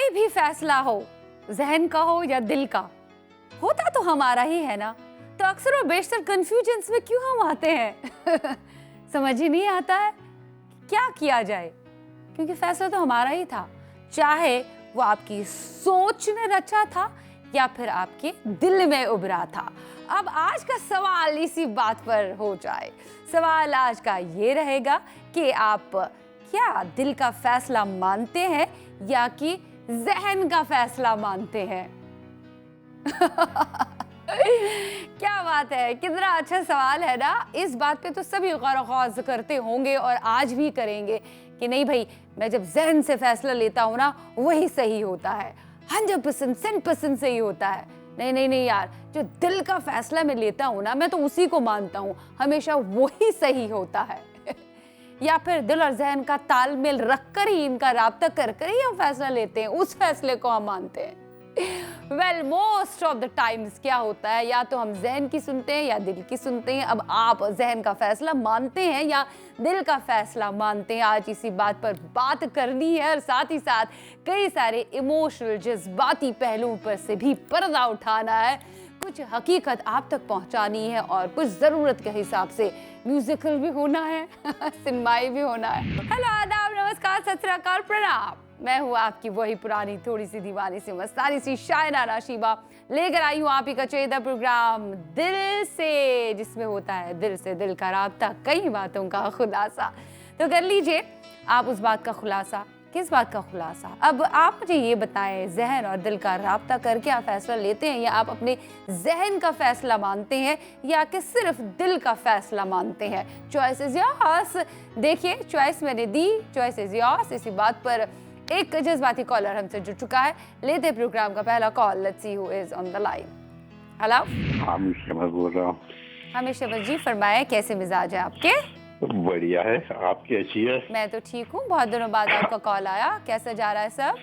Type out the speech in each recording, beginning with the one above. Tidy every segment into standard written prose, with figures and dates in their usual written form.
कोई भी फैसला हो, जहन का हो या दिल का, होता तो हमारा ही है ना। तो अक्सर और बेशतर कंफ्यूजन्स में क्यों हम आते हैं समझ ही नहीं आता है क्या किया जाए, क्योंकि फैसला तो हमारा ही था, चाहे वो आपकी सोच ने रचा था या फिर आपके दिल में उभरा था। अब आज का सवाल इसी बात पर हो जाए। सवाल आज का ये रहेगा कि आप क्या दिल का फैसला मानते हैं या कि जहन का फैसला मानते हैं क्या बात है, कितना अच्छा सवाल है ना। इस बात पे तो सभी गौर करते होंगे और आज भी करेंगे कि नहीं भाई, मैं जब जहन से फैसला लेता हूँ ना वही सही होता है, 100% सही होता है। नहीं नहीं नहीं यार, जो दिल का फैसला मैं लेता हूँ ना, मैं तो उसी को मानता हूँ, हमेशा वही सही होता है या फिर दिल और जहन का तालमेल रखकर ही, इनका राब्ता कर कर ही हम फैसला लेते हैं, उस फैसले को हम मानते हैं। Well, most of the times क्या होता है, या तो हम जहन की सुनते हैं या दिल की सुनते हैं। अब आप जहन का फैसला मानते हैं या दिल का फैसला मानते हैं, आज इसी बात पर बात करनी है और साथ ही साथ कई सारे इमोशनल जज्बाती पहलुओं पर से भी पर्दा उठाना है, कुछ हकीकत आप तक पहुंचानी है और कुछ जरूरत के हिसाब से म्यूजिकल भी होना है सिनेमाई भी होना है। हेलो, आदाब, नमस्कार, सत श्री अकाल, प्रणाम। मैं हूँ आपकी वही पुरानी थोड़ी सी दीवानी सी मस्तानी सी शायरा नाशीबा, लेकर आई हूँ आप ही का चहेता प्रोग्राम दिल से, जिसमें होता है दिल से दिल का राब्ता, कई बातों का खुलासा। तो कर लीजिए आप उस बात का खुलासा। किस बात का खुलासा? अब आप मुझे ये बताएं, जहन और दिल का राब्ता करके आप फैसला लेते हैं या आप अपने जहन का फैसला मानते हैं या कि सिर्फ दिल का फैसला मानते हैं? Choice is yours. देखिए, चॉइस मैंने दी, चॉइस इज योर्स। इसी बात पर एक जज्बाती कॉलर हमसे जुड़ चुका है, लेते प्रोग्राम का पहला call. Let's see who is on the line. Hello, हमेशा बोल रहा हूँ। हमेशा जी, फरमाए, कैसे मिजाज है आपके? बढ़िया है, आप कैसी है? मैं तो ठीक हूँ, बहुत दिनों बाद आपका कॉल आया। कैसा जा रहा है सब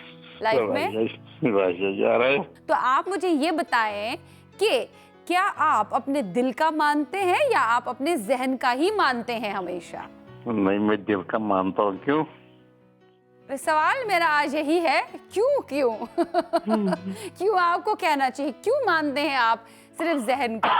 लाइफ में? जा रहा है। तो आप मुझे ये बताएं कि क्या आप अपने दिल का मानते हैं या आप अपने जहन का ही मानते हैं हमेशा? नहीं, मैं दिल का मानता हूँ। क्यों? सवाल मेरा आज यही है, क्यों क्यों क्यों आपको कहना चाहिए, क्यों मानते हैं आप सिर्फ जहन का?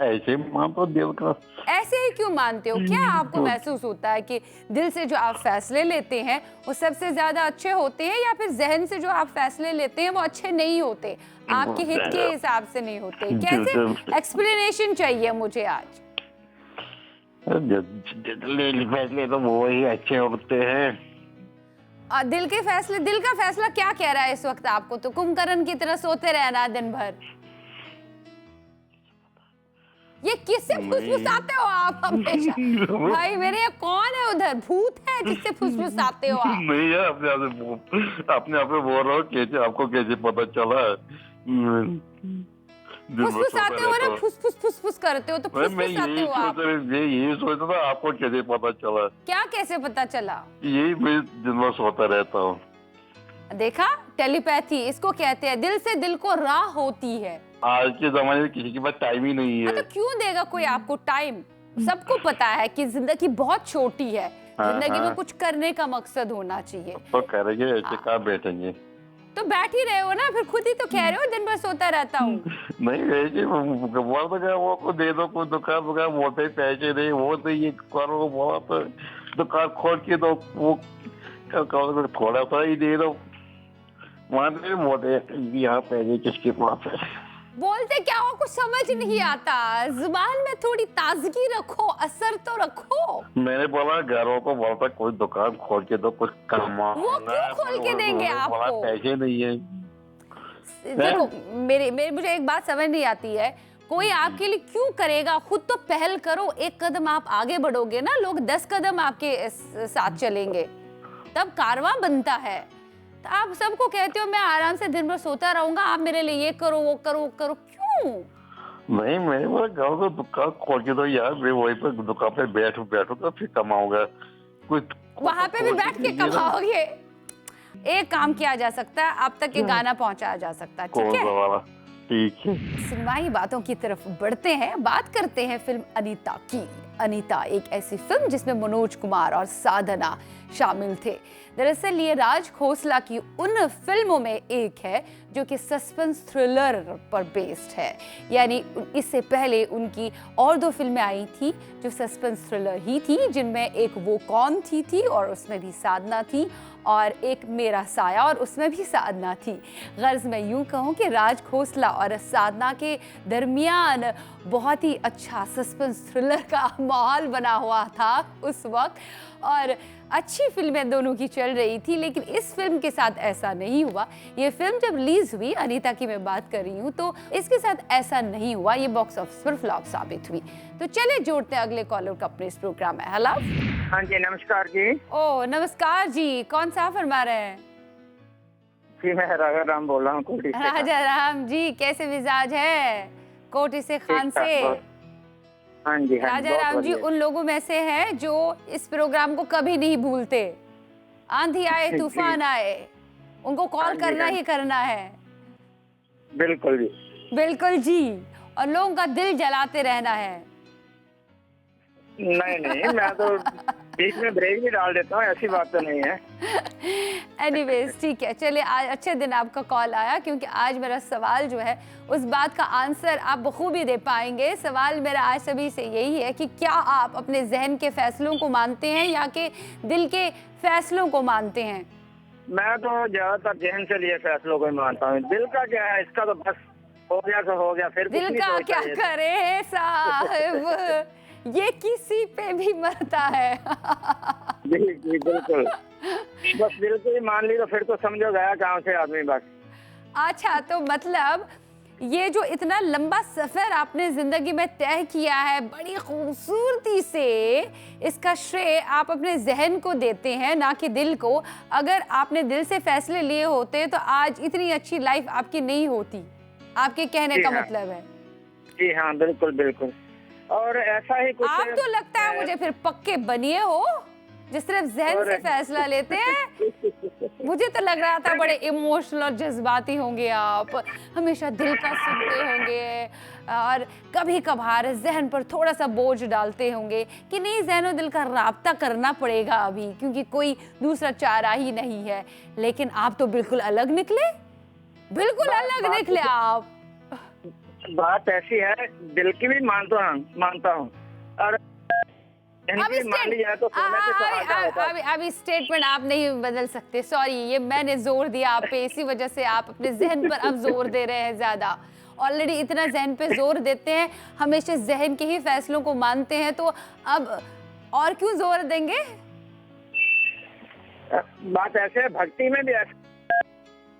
ऐसे मानता हूँ दिल का। ऐसे ही क्यों मानते हो? क्या आपको महसूस होता है कि दिल से जो आप फैसले लेते हैं वो सबसे ज्यादा अच्छे होते हैं या फिर जहन से जो आप फैसले लेते हैं वो अच्छे नहीं होते, आपके हित के हिसाब से नहीं होते? कैसे एक्सप्लेनेशन चाहिए मुझे आज। फैसले तो वो ही अच्छे होते हैं। दिल के फैसले, दिल का फैसला क्या कह रहा है इस वक्त आपको? तो कुंभकर्ण की तरह सोते रहना दिन भर। ये किससे फुसफुसाते हो आप हमेशा? भाई मेरे, ये कौन है उधर? भूत है जिससे फुसफुसाते हो आप? नहीं है, अपने आप में बोल रहा हूँ। कैसे आपको कैसे पता चला? फुसफुसाते हो ना, फुसफुस फुसफुस करते हो तो फुसफुसाते हो आप। यही सोचता था, आपको कैसे पता चला? क्या कैसे पता चला? यही मैं दिन भर सोता रहता हूँ। देखा, टेलीपैथी इसको कहते हैं, दिल से दिल को राह होती है। आज के जमाने में किसी के पास टाइम ही नहीं है। तो क्यों देगा कोई आपको टाइम? सबको पता है कि जिंदगी बहुत छोटी है, जिंदगी में कुछ करने का मकसद होना चाहिए। तो करेंगे, ऐसे कहाँ बैठेंगे? तो बैठ ही रहे हो ना, फिर खुद ही तो कह रहे हो दिन भर सोता रहता हूँ। नहीं, ऐसे वो को दे दो, कोई दुकान मोटे पैसे नहीं, वो तो ये करो, बोला तो दुकान खोल के दो, वो थोड़ा सा ही दे दो, वहाँ मोटे यहाँ पैसे किसके पास है? बोलते क्या हो, कुछ समझ नहीं आता। जुबान में थोड़ी ताजगी रखो, असर तो रखो। मैंने बोला घरों को बोलता कोई दुकान खोल के दो, कुछ कमाओ। वो क्यों खोल के देंगे आपको? पैसे नहीं है। देखो, मुझे एक बात समझ नहीं आती है, कोई आपके लिए क्यों करेगा? खुद तो पहल करो, एक कदम आप आगे बढ़ोगे ना, लोग 10 कदम आपके साथ चलेंगे, तब कारवां बनता है। तो आप सबको कहते हो मैं आराम से दिन भर सोता रहूंगा, आप मेरे लिए ये करो वो करो वो करो, क्यों? नहीं, मैंने बोला गाँव का दुकान खोल के दो यार, मैं वहीं पर दुकान पे बैठूंगा, फिर कमाऊंगा। कुछ वहां पे भी बैठ के कमाओगे? एक काम किया जा सकता है, आप तक ये गाना पहुंचाया जा सकता है, ठीक है? ठीक है। सिनेमाई बातों की तरफ बढ़ते हैं, बात करते हैं फिल्म अनीता की। अनीता, एक ऐसी फिल्म जिसमें मनोज कुमार और साधना शामिल थे। दरअसल ये राज खोसला की उन फिल्मों में एक है जो कि सस्पेंस थ्रिलर पर बेस्ड है। यानी इससे पहले उनकी और 2 फिल्में आई थी जो सस्पेंस थ्रिलर ही थी, जिनमें एक वो कौन थी और उसमें भी साधना थी, और एक मेरा साया और उसमें भी साधना थी। गर्ज मैं यूं कहूं कि राज खोसला और साधना के दरमियान बहुत ही अच्छा सस्पेंस थ्रिलर का माहौल बना हुआ था उस वक्त, और अच्छी फिल्में दोनों की चल रही थी। लेकिन इस फिल्म के साथ ऐसा नहीं हुआ। ये फिल्म जब रिलीज हुई, अनीता की मैं बात कर रही हूँ, तो इसके साथ ऐसा नहीं हुआ। ये बॉक्स ऑफिस पर फ्लॉप साबित हुई। तो चले जोड़ते हैं अगले कॉलर को अपने इस प्रोग्राम में। हेलो। हाँ जी, नमस्कार जी। ओ नमस्कार जी, कौन सा फरमा रहे हैं? जी मैं राजा राम बोल रहा हूँ कोटी से। राजा राम जी, कैसे मिजाज है? कोटी से खान से। हाँ जी, हाँ राजा राम जी उन लोगों में से हैं जो इस प्रोग्राम को कभी नहीं भूलते। आंधी आए तूफान आए, उनको कॉल करना ही करना है। बिल्कुल जी, बिल्कुल जी, और लोगों का दिल जलाते रहना है। नहीं मैं तो बीच में ब्रेक भी डाल देता हूँ, ऐसी बात तो नहीं है। एनीवेज ठीक है, चलिए आज अच्छे दिन आपका कॉल आया, क्योंकि आज मेरा सवाल जो है उस बात का आंसर आप बखूबी दे पाएंगे। सवाल मेरा आज सभी से यही है कि क्या आप अपने जहन के फैसलों को मानते हैं या कि दिल के फैसलों को मानते हैं? मैं तो ज्यादातर जहन से लिए फैसलों को ही मानता हूँ। दिल का क्या है, इसका तो बस हो गया तो हो गया, फिर दिल का क्या करे साहब, ये किसी पे भी मरता है। जी जी बिल्कुल, बस दिल को ही मान ली तो फिर तो समझो गया काम से आदमी बस। अच्छा, तो मतलब ये जो इतना लंबा सफर आपने जिंदगी में तय किया है बड़ी खूबसूरती से, इसका श्रेय आप अपने जहन को देते हैं, ना कि दिल को। अगर आपने दिल से फैसले लिए होते तो आज इतनी अच्छी लाइफ आपकी नहीं होती, आपके कहने का मतलब है। जी हाँ, बिल्कुल बिल्कुल। और ऐसा ही कुछ आप तो लगता है मुझे फिर पक्के बनिए हो जो सिर्फ जहन से फैसला लेते हैं। मुझे तो लग रहा था बड़े इमोशनल और जज्बाती होंगे आप, हमेशा दिल का सुनते होंगे और कभी कभार जहन पर थोड़ा सा बोझ डालते होंगे कि नहीं, जहन और दिल का राब्ता करना पड़ेगा अभी, क्योंकि कोई दूसरा चारा ही नहीं है। लेकिन आप तो बिल्कुल अलग निकले, बिल्कुल अलग निकले आप। बात ऐसी है, दिल की भी मानता हूँ और अभी स्टेटमेंट आप नहीं बदल सकते, सॉरी, ये मैंने जोर दिया आप पे, इसी वजह से आप अपने जहन पर अब जोर दे रहे हैं ज्यादा। ऑलरेडी इतना जहन पे जोर देते हैं, हमेशा जहन के ही फैसलों को मानते हैं, तो अब और क्यों जोर देंगे? बात ऐसे है, भक्ति में भी ऐसे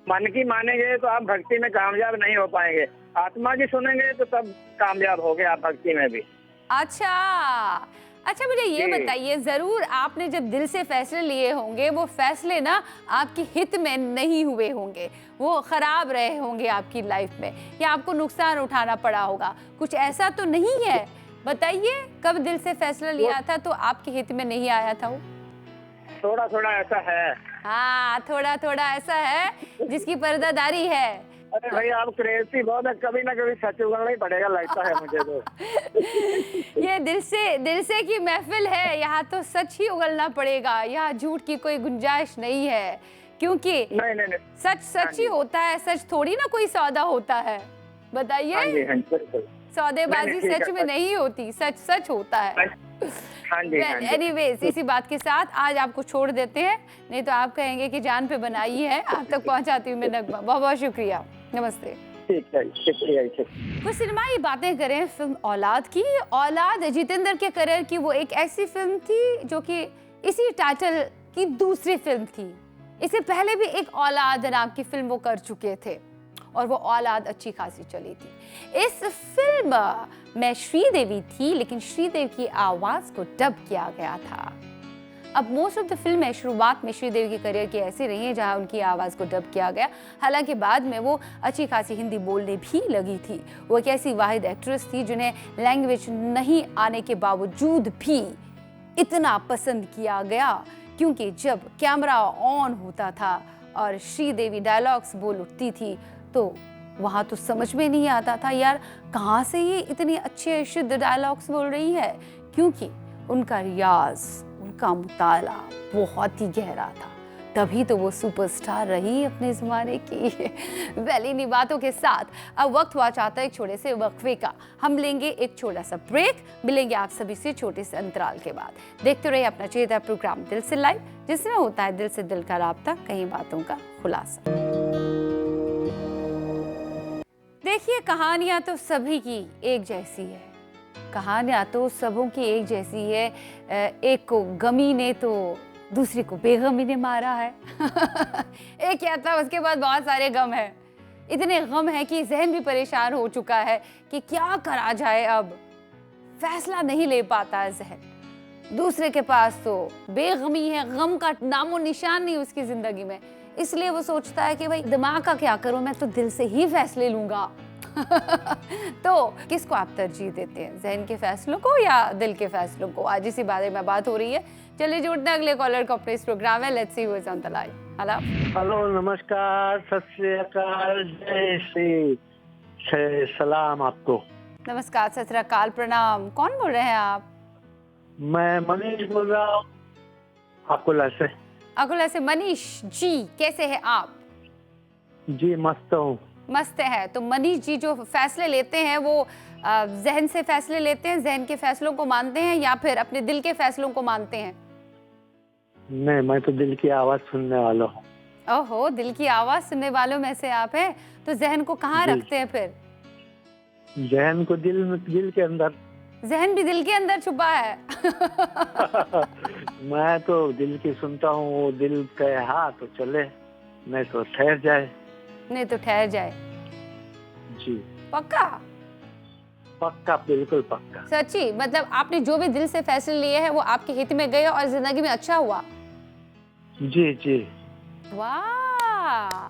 मन की मानेंगे तो आप भक्ति में कामयाब नहीं हो पाएंगे, आत्मा की सुनेंगे तो तब कामयाब हो गए आप भक्ति में भी। अच्छा मुझे ये बताइए, जरूर आपने जब दिल से फैसले लिए होंगे, वो फैसले ना आपके हित में नहीं हुए होंगे, वो खराब रहे होंगे आपकी लाइफ में, या आपको नुकसान उठाना पड़ा होगा, कुछ ऐसा तो नहीं है? बताइए, कब दिल से फैसला लिया था तो आपके हित में नहीं आया था वो? थोड़ा थोड़ा ऐसा है। हाँ, थोड़ा थोड़ा ऐसा है जिसकी पर्दादारी है। अरे भाई, आप क्रेजी बहुत है, कभी ना कभी सच उगलना ही पड़ेगा लगता है मुझे तो। ये दिल से की महफिल है, यहाँ तो सच ही उगलना पड़ेगा, यहाँ झूठ की कोई गुंजाइश नहीं है, क्योंकि नहीं। सच ही होता है, सच थोड़ी ना कोई सौदा होता है। बताइए, सौदेबाजी सच में नहीं होती, सच होता है। एनीवेज, इसी बात के साथ आज आपको छोड़ देते हैं, नहीं तो आप कहेंगे कि जान पे बनाई है। आप तक पहुंचाती हूँ मैं नगमा, बहुत बहुत शुक्रिया, नमस्ते। ठीक है, शुक्रिया। कुछ सिनेमाई बातें करें फिल्म औलाद की। औलाद जितेंद्र के करियर की वो एक ऐसी फिल्म थी जो कि इसी टाइटल की दूसरी फिल्म थी। इससे पहले भी एक औलाद नाम की फिल्म वो कर चुके थे और वो औलाद अच्छी खासी चली थी। इस फिल्म में श्रीदेवी थी, लेकिन श्रीदेवी की आवाज को डब किया गया था। अब मोस्ट ऑफ द फिल्म में शुरुआत में श्रीदेवी की करियर की ऐसी रही है जहां उनकी आवाज़ को डब किया गया, हालांकि बाद में वो अच्छी खासी हिंदी बोलने भी लगी थी। वो एक ऐसी वाहिद एक्ट्रेस थी जिन्हें लैंग्वेज नहीं आने के बावजूद भी इतना पसंद किया गया, क्योंकि जब कैमरा ऑन होता था और श्रीदेवी डायलॉग्स बोल उठती थी तो वहाँ तो समझ में नहीं आता था यार कहाँ से ये इतनी अच्छे शुद्ध डायलॉग्स बोल रही है, क्योंकि उनका रियाज, उनका मुताला बहुत ही गहरा था, तभी तो वो सुपरस्टार रही अपने ज़माने की। वेल, इन्हीं बातों के साथ अब वक्त हुआ चाहता है एक छोटे से वक्फे का। हम लेंगे एक छोटा सा ब्रेक, मिलेंगे आप सभी से छोटे से अंतराल के बाद। देखते रहिए अपना चहेता प्रोग्राम दिल से लाइव, जिसमें होता है दिल से दिल का राब्ता, कई बातों का खुलासा। देखिए, कहानियां तो सभी की एक जैसी है, कहानियां तो सबों की एक जैसी है। एक को गमी ने तो दूसरे को बेगमी ने मारा है। एक कहता है उसके बाद बहुत सारे गम है, इतने गम है कि जहन भी परेशान हो चुका है कि क्या करा जाए। अब फैसला नहीं ले पाता है जहन। दूसरे के पास तो बेगमी है, गम का नामो निशान नहीं उसकी जिंदगी में, इसलिए वो सोचता है कि भाई दिमाग का क्या करूं, मैं तो दिल से ही फैसले लूंगा। तो किसको आप तरजीह देते हैं, जहन के फैसलों को या दिल के फैसलों को? आज इसी बारे में बात हो रही है। चलिए जुड़ते हैं अगले कॉलर को अपने इस प्रोग्राम में। Let's see who is on the line. Hello, नमस्कार, सत श्री अकाल, जय श्री सलाम आपको। नमस्कार, सत श्री अकाल, प्रणाम। कौन बोल रहे हैं आप? मैं मनीष बोल रहा हूँ, अकोला से। अकोला से मनीष जी, कैसे हैं आप? जी मस्त हूँ। मस्त है। तो मनीष जी जो फैसले लेते हैं वो जहन से फैसले लेते हैं, जहन के फैसलों को मानते हैं या फिर अपने दिल के फैसलों को मानते हैं? नहीं, मैं तो दिल की आवाज सुनने वाला हूँ। ओहो, दिल की आवाज सुनने वालों में से आप हैं। तो जहन को कहाँ रखते हैं फिर? जहन को दिल के अंदर। जहन भी दिल के अंदर छुपा है। मैं तो दिल की सुनता हूँ, वो दिल कहे हाँ तो चले, नहीं तो ठहर जाए। नहीं तो ठहर जाए। जी पक्का? पक्का, बिल्कुल पक्का। सच्ची? मतलब आपने जो भी दिल से फैसले लिए हैं वो आपके हित में गए और जिंदगी में अच्छा हुआ? जी जी। वाह,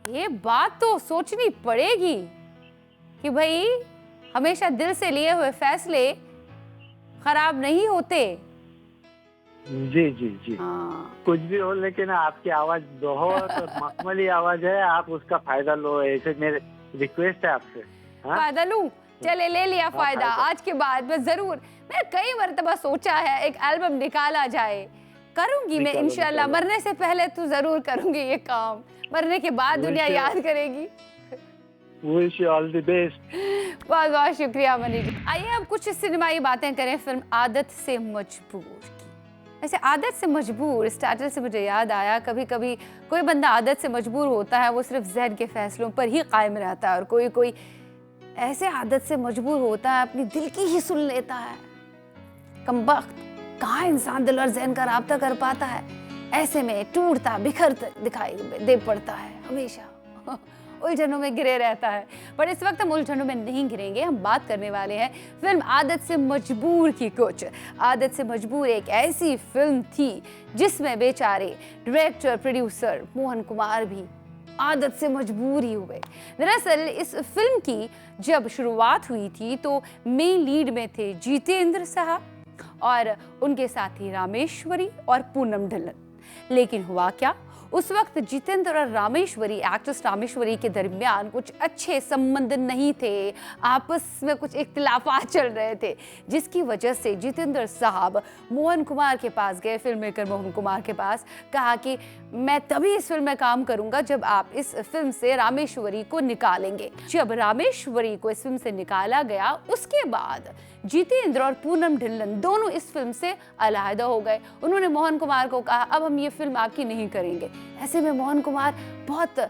ये बात तो सोचनी पड़ेगी कि भाई हमेशा दिल से लिए हुए फैसले खराब नहीं होते। जी जी जी। हाँ। कुछ भी हो, लेकिन आपकी आवाज बहुत मखमली आवाज है, आप उसका फायदा लो, ऐसे मेरे रिक्वेस्ट है आपसे। फायदा लूं? चले, ले लिया फायदा। आज के बाद मैं जरूर, मैं कई मरतबा सोचा है एक एल्बम निकाला जाए, करूंगी मैं इंशाल्लाह। मरने से पहले तो जरूर करूंगी ये काम, मरने के बाद दुनिया याद करेगी। Wish you all the best। बहुत बहुत शुक्रिया मनीष जी। आइए अब कुछ सिनेमाई बातें करें फिल्म आदत से मजबूर की। वैसे आदत से मजबूर, इस टाइटल से मुझे याद आया, कभी कभी कोई बंदा आदत से मजबूर होता है, वो सिर्फ जहन के फैसलों पर ही कायम रहता है, और कोई कोई ऐसे आदत से मजबूर होता है अपनी दिल की ही सुन लेता है। कमबख्त, कहाँ इंसान दिल और जहन का राब्ता कर पाता है? ऐसे में टूटता बिखरता दिखाई दे पड़ता है, हमेशा उलझनों में गिरे रहता है। पर इस वक्त हम उलझनों में नहीं गिरेंगे, हम बात करने वाले हैं फिल्म आदत से मजबूर की। कुछ आदत से मजबूर एक ऐसी फिल्म थी जिसमें बेचारे डायरेक्टर प्रोड्यूसर मोहन कुमार भी आदत से मजबूर ही हुए। दरअसल इस फिल्म की जब शुरुआत हुई थी तो मेन लीड में थे जितेंद्र साहब और उनके साथी रामेश्वरी और पूनम ढिल्लन। लेकिन हुआ क्या, उस वक्त जितेंद्र और रामेश्वरी, एक्ट्रेस रामेश्वरी के दरमियान कुछ अच्छे संबंध नहीं थे, आपस में कुछ इख्तिलाफात चल रहे थे, जिसकी वजह से जितेंद्र साहब मोहन कुमार के पास गए, फिल्म मेकर मोहन कुमार के पास, कहा कि मैं तभी इस फिल्म में काम करूंगा जब आप इस फिल्म से रामेश्वरी को निकालेंगे। जब रामेश्वरी को इस फिल्म से निकाला गया, उसके बाद जितेंद्र और पूनम ढिल्लन दोनों इस फिल्म से अलहदा हो गए। उन्होंने मोहन कुमार को कहा अब हम ये फिल्म आपकी नहीं करेंगे। ऐसे में मोहन कुमार बहुत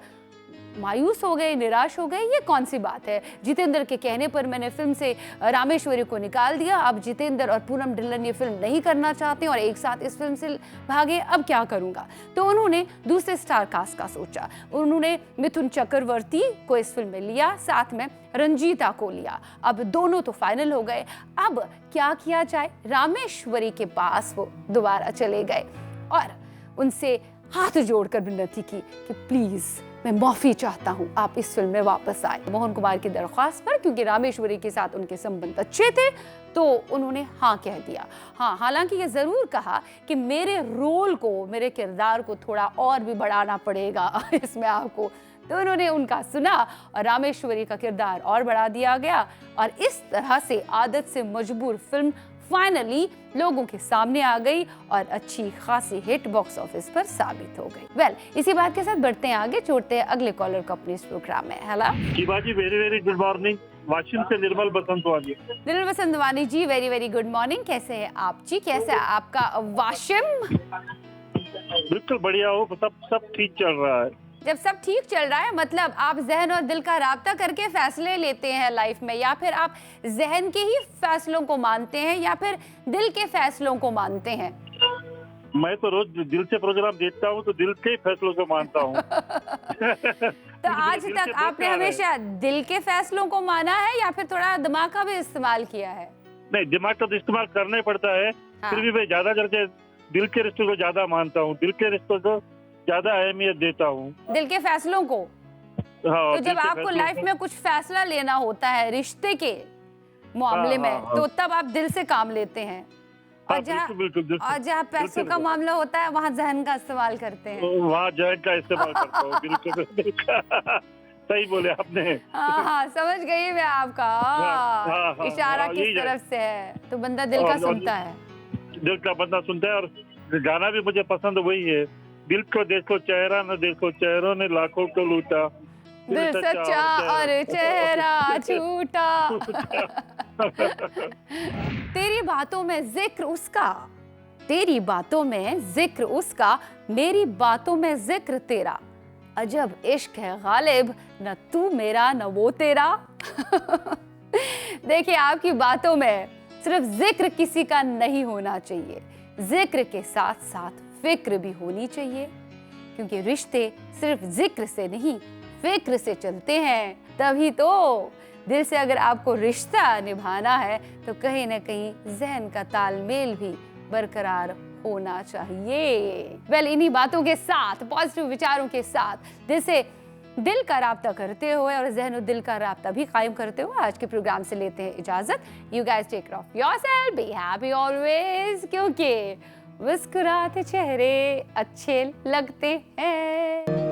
मायूस हो गए, निराश हो गए, ये कौन सी बात है, जितेंद्र के कहने पर मैंने फिल्म से रामेश्वरी को निकाल दिया, अब जितेंद्र और पूनम ढिल्लन ये फिल्म नहीं करना चाहते और एक साथ इस फिल्म से भागे, अब क्या करूंगा। तो उन्होंने दूसरे स्टार कास्ट का सोचा, उन्होंने मिथुन चक्रवर्ती को इस फिल्म में लिया, साथ में रंजीता को लिया। अब दोनों तो फाइनल हो गए, अब क्या किया जाए। रामेश्वरी के पास वो दोबारा चले गए और उनसे हाथ जोड़कर विनती की कि प्लीज मैं माफी चाहता हूँ, आप इस फिल्म में वापस आए। मोहन कुमार की दरख्वास्त पर, क्योंकि रामेश्वरी के साथ उनके संबंध अच्छे थे, तो उन्होंने हाँ कह दिया। हाँ, हालांकि ये जरूर कहा कि मेरे रोल को, मेरे किरदार को थोड़ा और भी बढ़ाना पड़ेगा, इसमें आपको तो उन्होंने उनका सुना और रामेश्वरी का किरदार और बढ़ा दिया गया और इस तरह से आदत से मजबूर फिल्म फाइनली लोगों के सामने आ गई और अच्छी खासी हिट बॉक्स ऑफिस पर साबित हो गई। वेल, इसी बात के साथ बढ़ते हैं आगे, छोड़ते हैं अगले कॉलर को अपने इस प्रोग्राम में। Hello Shivaji, very very good morning. Washim से निर्मल बसंतवानी। निर्मल बसंतवानी जी, वेरी वेरी गुड मॉर्निंग। कैसे हैं आप जी? कैसे है आपका वाशिम? बिल्कुल बढ़िया हो, सब ठीक चल रहा है। जब सब ठीक चल रहा है मतलब आप जहन और दिल का राब्ता करके फैसले लेते हैं लाइफ में, या फिर आप जहन के ही फैसलों को मानते हैं या फिर दिल के फैसलों को मानते हैं? मैं तो रोज दिल से प्रोग्राम देखता हूँ तो दिल के ही फैसलों को मानता हूँ। तो आज तक आपने हमेशा दिल के फैसलों को माना है या फिर थोड़ा दिमाग का भी इस्तेमाल किया है? नहीं, दिमाग का तो इस्तेमाल करना ही पड़ता है। हाँ। फिर भी मैं ज्यादा करके दिल के रिश्तों को ज्यादा मानता हूँ, दिल के रिश्तों को ज्यादा अहमियत देता हूँ। दिल के फैसलों को? हाँ, तो जब आपको लाइफ में कुछ फैसला लेना होता है रिश्ते के मामले में, तो तब आप दिल से काम लेते हैं, और जहाँ पैसों का मामला होता है वहाँ जहन का इस्तेमाल करते हैं। वहाँ जहन का इस्तेमाल करता हूँ। बिल्कुल सही बोले आपने। हाँ, समझ गई मैं आपका। इशारा किस तरफ से है, तो बंदा दिल का सुनता है। दिल का बंदा सुनता है, और गाना भी मुझे पसंद वही है। दिल को देखो चेहरा न देखो, चेहरों ने लाखों को लूटा, दिल सच्चा और चेहरा झूठा। तेरी बातों में जिक्र उसका, तेरी बातों में जिक्र उसका, मेरी बातों में जिक्र तेरा, अजब इश्क है गालिब, न तू मेरा न वो तेरा। देखिए, आपकी बातों में सिर्फ जिक्र किसी का नहीं होना चाहिए, जिक्र के साथ साथ फिक्र भी होनी चाहिए, क्योंकि रिश्ते सिर्फ जिक्र से नहीं फिक्र से चलते हैं। तभी तो दिल से अगर आपको रिश्ता निभाना है तो कहीं ना कहीं जहन का तालमेल भी बरकरार होना चाहिए। वेल, इन्हीं बातों के साथ, पॉजिटिव विचारों के साथ दिल से दिल का राब्ता करते हुए और जहन और दिल का राब्ता भी कायम करते हुए आज के प्रोग्राम से लेते हैं इजाजत। You guys take care of yourself, be happy always, क्योंकि मुस्कुराते चेहरे अच्छे लगते हैं।